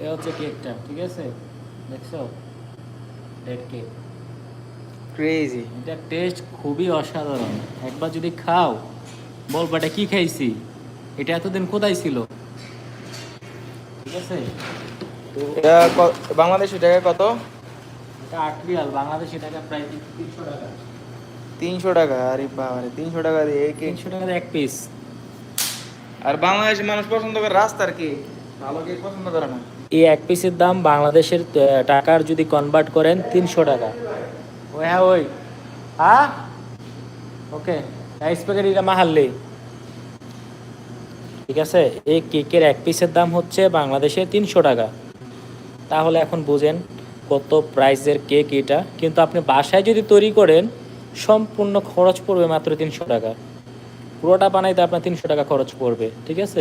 এ হচ্ছে কেকটা, ঠিক আছে? দেখছো, রেড কেক। ক্রেজি। এটা টেস্ট খুবই অসাধারণ। একবার যদি খাও বলবো এটা কি খাইছি, এটা এতদিন কোথায় ছিল। ঠিক আছে, তো এটা বাংলাদেশি টাকা কত? এটা ৮ রিয়াল, বাংলাদেশি টাকা প্রায় ৩০০ টাকা। 300 টাকা? আরে বাবারে, 300 টাকা দিয়ে এই কেক! ৩০০ টাকার এক পিস। আর বাংলাদেশি মানুষ পছন্দ করে রাস্তার কেক, ভালো কেক পছন্দ করে না। এই এক পিসের দাম বাংলাদেশের টাকার যদি কনভার্ট করেন ৩০০ টাকা। ওই হ্যাঁ ওই, হ্যাঁ ওকে, রাইস প্যাকেট এটা মাহাল্লি। ঠিক আছে, এই কেকের এক পিসের দাম হচ্ছে বাংলাদেশে ৩০০ টাকা। তাহলে এখন বুঝেন কত প্রাইসের কেক এটা। কিন্তু আপনি বাসায় যদি তৈরি করেন সম্পূর্ণ খরচ পড়বে মাত্র ৩০০ টাকা। পুরোটা বানাইতে আপনার ৩০০ টাকা খরচ পড়বে। ঠিক আছে।